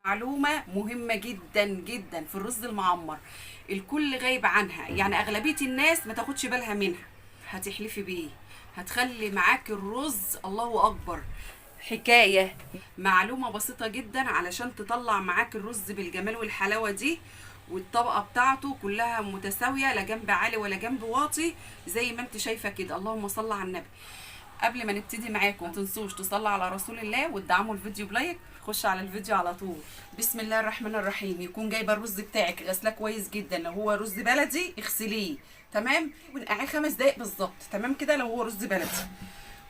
معلومة مهمة جدا جدا في الرز المعمر، الكل غايب عنها، يعني أغلبية الناس ما تاخدش بالها منها. هتحلفي بيه، هتخلي معاك الرز الله أكبر. حكاية، معلومة بسيطة جدا علشان تطلع معاك الرز بالجمال والحلاوة دي، والطبقة بتاعته كلها متساوية، لا جنب عالي ولا جنب واطي، زي ما انت شايفة كده. اللهم صل على النبي. قبل ما نبتدي معاكم ما تنسوش تصلوا على رسول الله وتدعموا الفيديو بلايك. خش على الفيديو على طول. بسم الله الرحمن الرحيم. يكون جايبه الرز بتاعك غسلاه كويس جدا، لو هو رز بلدي اغسليه تمام ونقعيه 5 دقايق بالظبط، تمام كده لو هو رز بلدي.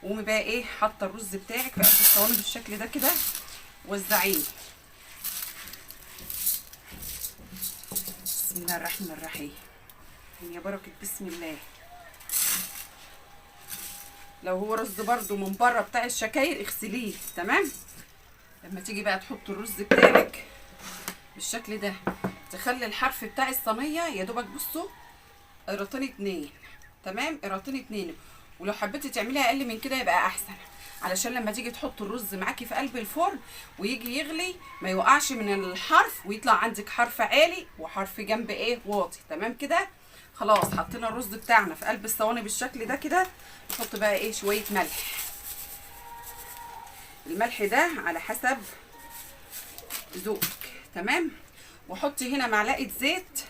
قومي بقى ايه، حاطه الرز بتاعك في قلب الصواني بالشكل ده كده، وزعيه. بسم الله الرحمن الرحيم، يا بركه بسم الله. لو هو رز برده من بره بتاع الشكاير اغسليه تمام. لما تيجي بقى تحط الرز بتاعك بالشكل ده، تخلي الحرف بتاع الصينيه يا دوبك بصوا قيرتين 2 تمام، قيرتين 2. ولو حبيتي تعمليها اقل من كده يبقى احسن، علشان لما تيجي تحط الرز معاكي في قلب الفرن ويجي يغلي ما يوقعش من الحرف، ويطلع عندك حرف عالي وحرف جنب ايه واطي. تمام كده. خلاص حطينا الرز بتاعنا في قلب الصواني بالشكل ده كده. نحط بقى ايه شويه ملح. الملح ده على حسب ذوقك تمام. وحطي هنا معلقه زيت،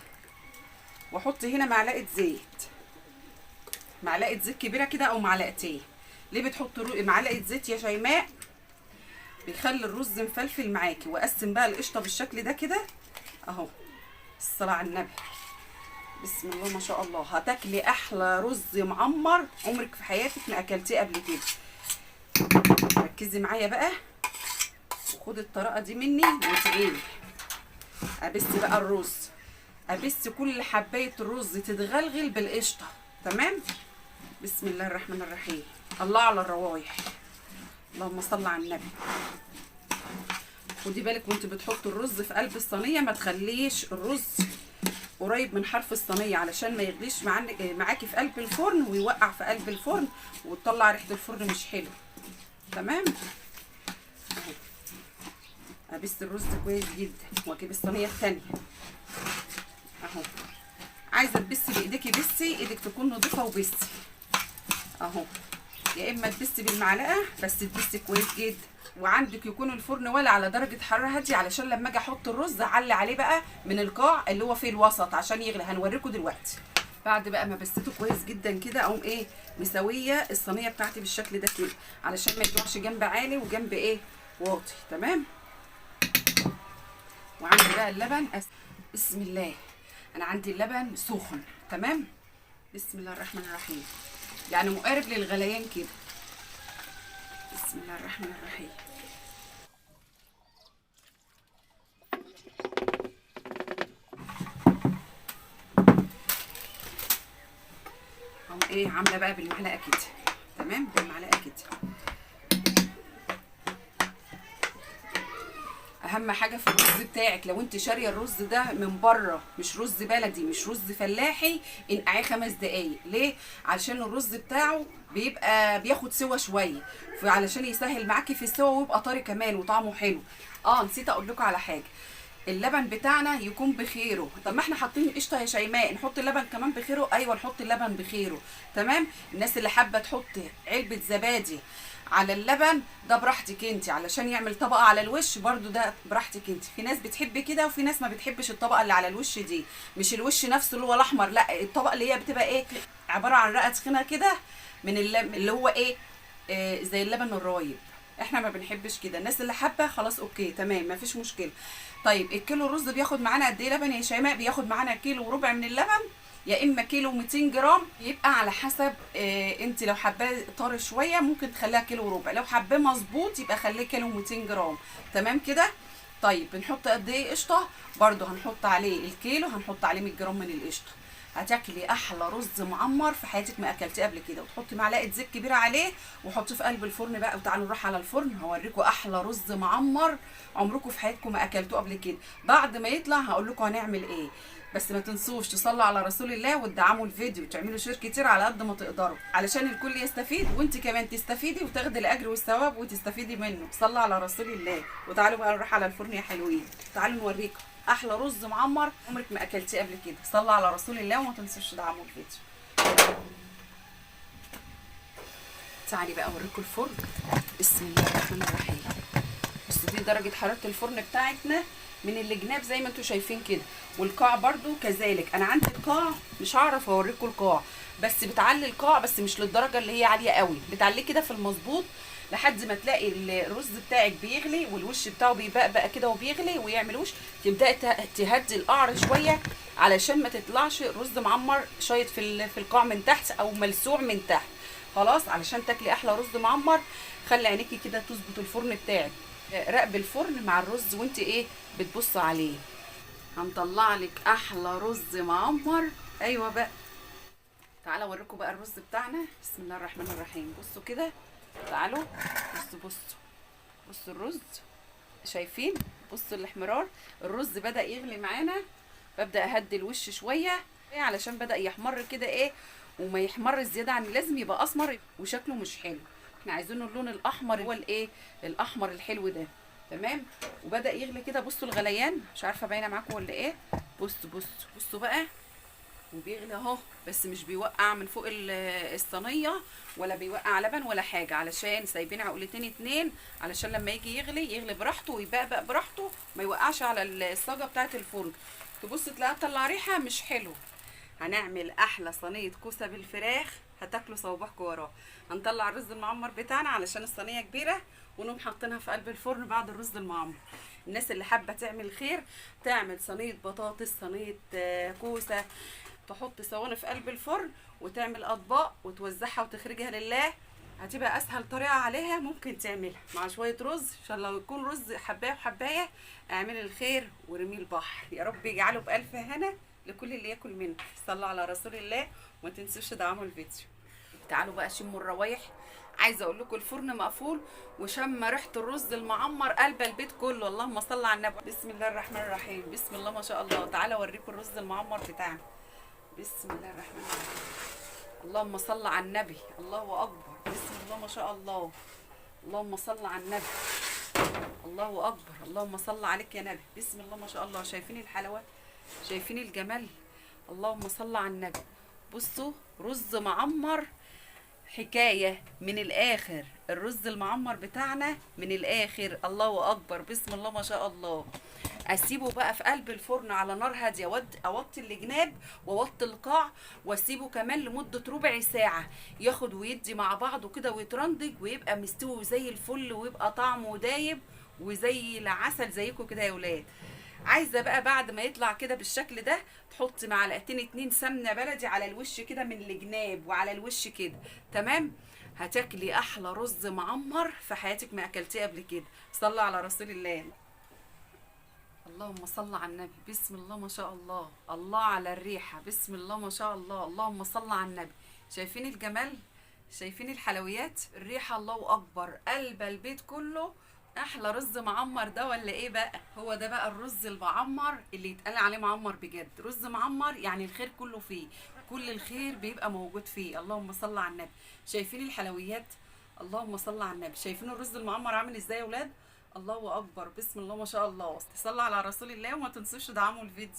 وحطي هنا معلقه زيت، معلقه زيت كبيره كده او معلقتين. ليه بتحط معلقه زيت يا شيماء؟ بيخلي الرز مفلفل معاكي. واقسم بقى القشطه بالشكل ده كده اهو. الصلاه على النبي. بسم الله ما شاء الله. هتاكلي احلى رز معمر عمرك في حياتك ما اكلتيه قبل كده. ركزي معايا بقى وخدي الطريقه دي مني وتعيني. ابس بقى الرز، ابس كل حبايه الرز تتغلغل بالقشطه تمام. بسم الله الرحمن الرحيم. الله على الروايح. اللهم صل على النبي. خدي بالك وانت بتحطي الرز في قلب الصينيه ما تخليش الرز قريب من حرف الصينيه، علشان ما يغليش معاكي في قلب الفرن ويوقع في قلب الفرن وتطلع ريحه الفرن مش حلو تمام. اهو ابس الرز كويس جدا واجيب الصينيه الثانيه اهو. عايزه تبسي بايديكي بسي، ايدك تكون نظيفه وبسي اهو. يا اما تبسي بالمعلقه بس تبسي كويس جدا، وعندك يكون الفرن ولا على درجه حراره هاديه، علشان لما اجي احط الرز اعلي عليه بقى من القاع اللي هو في الوسط عشان يغلي. هنوريكم دلوقتي. بعد بقى ما بسيته كويس جدا كده اقوم ايه مسويه الصينيه بتاعتي بالشكل ده كده، علشان ما يطلعش جنب عالي وجنب ايه واطي تمام. وعندي بقى اللبن بسم الله. انا عندي اللبن سخن تمام. بسم الله الرحمن الرحيم، يعني مقارب للغليان كده. بسم الله الرحمن الرحيم. اقوم ايه عامله بقى بالمعلقه كده تمام، بالمعلقه كده. اهم حاجه في الرز بتاعك لو انت شاريه الرز ده من بره مش رز بلدي مش رز فلاحي، انقعيه 5 دقايق. ليه؟ علشان الرز بتاعه بيبقى بياخد سوا شويه، علشان يسهل معاكي في السوا ويبقى طري كمان وطعمه حلو. نسيت اقول لكم على حاجه، اللبن بتاعنا يكون بخيره. طب ما احنا حاطين قشطه يا شيماء، نحط اللبن كمان بخيره؟ ايوه نحط اللبن بخيره تمام. الناس اللي حابه تحط علبه زبادي على اللبن ده براحتك انت، علشان يعمل طبقه على الوش برضو ده براحتك انت. في ناس بتحب كده وفي ناس ما بتحبش الطبقه اللي على الوش دي، مش الوش نفسه اللي هو الاحمر، لا الطبقه اللي هي بتبقى ايه عباره عن رقه تخينه كده من اللي هو ايه زي اللبن الرايب. احنا ما بنحبش كده. الناس اللي حابه خلاص اوكي تمام مفيش مشكله. طيب الكيلو الرز بياخد معانا قد ايه لبن يا شيماء؟ بياخد معانا كيلو وربع من اللبن، يا اما كيلو 200 جرام. يبقى على حسب انت لو حباه طري شويه ممكن تخليها كيلو وربع، لو حباه مظبوط يبقى خليه كيلو 200 جرام تمام كده. طيب بنحط قد ايه قشطه؟ برده هنحط عليه الكيلو هنحط عليه 100 جرام من القشطه. هتاكلي احلى رز معمر في حياتك ما اكلتيه قبل كده. وتحطي معلقه زيت كبيره عليه وحطيه في قلب الفرن بقى، وتعالوا نروح على الفرن هوريكم احلى رز معمر عمركم في حياتكم ما اكلتوه قبل كده. بعد ما يطلع هقول لكم هنعمل ايه، بس ما تنسوش تصلوا على رسول الله وتدعموا الفيديو وتعملوا شير كتير على قد ما تقدروا علشان الكل يستفيد وانت كمان تستفيدي وتاخدي الاجر والثواب وتستفيدي منه. صلوا على رسول الله. وتعالوا بقى نروح على الفرن يا حلوين، تعالوا نوريكم احلى رز معمر عمرك ما اكلتيه قبل كده. صلوا على رسول الله وما تنسوش تدعموا الفيديو. تعالي بقى اوريكم الفرن. بسم الله الرحمن الرحيم. بصوا دي درجه حراره الفرن بتاعتنا من الجناب زي ما انتم شايفين كده، والقاع برضو كذلك. انا عندي القاع مش هعرف اوريكم القاع، بس بتعلي القاع بس مش للدرجه اللي هي عاليه قوي، بتعليه كده في المظبوط لحد ما تلاقي الرز بتاعك بيغلي والوش بتاعه بيبقى كده وبيغلي ويعملوش. تبداي تهدي القعر شويه علشان ما تطلعش رز معمر شايط في القاع من تحت او ملسوع من تحت. خلاص علشان تاكلي احلى رز معمر خلي عينيكي كده تظبط الفرن بتاعك، راقب الفرن مع الرز وانت ايه بتبص عليه. هنطلع لك احلى رز معمر. ايوه بقى تعالى اوريكم بقى الرز بتاعنا. بسم الله الرحمن الرحيم. بصوا كده، تعالوا بصوا الرز شايفين؟ بصوا الاحمرار، الرز بدأ يغلي معانا. ببدأ اهدي الوش شويه علشان بدأ يحمر كده ايه، وما يحمر زياده عن اللازم يبقى اسمر وشكله مش حلو. احنا عايزينه اللون الاحمر هو الايه الاحمر الحلو ده. تمام. وبدأ يغلي كده. بصوا الغليان، مش عارفه باينه معاكم ولا ايه. بصوا بقى، وبيغلي اهو، بس مش بيوقع من فوق الصينيه ولا بيوقع لبن ولا حاجه، علشان سايبين عقلتين اتنين علشان لما يجي يغلي براحته ويبقبق براحته، ما يوقعش على الصاجه بتاعه الفرن. تبص تلاقيها تطلع ريحه مش حلو. هنعمل احلى صينيه كوسه بالفراخ هتاكلوا صوابعكم وراه. هنطلع الرز المعمر بتاعنا علشان الصينيه كبيره ونقوم حاطينها في قلب الفرن بعد الرز المعمر. الناس اللي حابه تعمل خير تعمل صينيه بطاطس، صينيه كوسه، تحط صواني في قلب الفرن وتعمل اطباق وتوزعها وتخرجها لله. هتبقى اسهل طريقه عليها ممكن تعملها مع شويه رز. ان شاء الله يكون رز حبايه وحبايه. اعملي الخير ورمي البحر. يا رب يجعله بالف هنا لكل اللي ياكل منه. صلوا على رسول الله وما تنسوش تدعموا الفيديو. تعالوا بقى شموا الروايح. عايزه اقول لكم الفرن مقفول وشم ريحه الرز المعمر قلب البيت كله. اللهم صل على النبي. بسم الله الرحمن الرحيم. بسم الله ما شاء الله. تعالى اوريكم الرز المعمر بتاعنا. بسم الله الرحمن الرحيم. اللهم صل على النبي. الله اكبر. بسم الله ما شاء الله. اللهم صل على النبي. الله اكبر. اللهم صل عليك يا نبي. بسم الله ما شاء الله. شايفين الحلاوه؟ شايفين الجمال؟ اللهم صل على النبي. بصوا رز معمر حكايه من الاخر. الرز المعمر بتاعنا من الاخر. الله اكبر. بسم الله ما شاء الله. اسيبه بقى في قلب الفرن على نار هاديه، اوطي الجناب واوطي القاع واسيبه كمان لمده ربع ساعه ياخد ويدي مع بعضه كده ويترندج ويبقى مستوي زي الفل ويبقى طعمه دايب وزي العسل زيكم كده يا ولاد. عايزه بقى بعد ما يطلع كده بالشكل ده تحطي معلقتين اتنين سمنه بلدي على الوش كده من الجناب وعلى الوش كده. تمام. هتاكلي احلى رز معمر في حياتك ما اكلتيه قبل كده. صلى على رسول الله. اللهم صل على النبي. بسم الله ما شاء الله. الله على الريحه. بسم الله ما شاء الله. اللهم صل على النبي. شايفين الجمال؟ شايفين الحلويات؟ الريحه الله اكبر. قلب البيت كله. احلى رز معمر ده ولا ايه بقى؟ هو ده بقى الرز المعمر اللي يتقال عليه معمر بجد. رز معمر يعني الخير كله فيه، كل الخير بيبقى موجود فيه. اللهم صل على النبي. شايفين الحلويات؟ اللهم صل على النبي. شايفين الرز المعمر عامل ازاي يا ولاد؟ الله اكبر. بسم الله ما شاء الله. تصلوا على رسول الله وما تنسوش تدعموا الفيديو.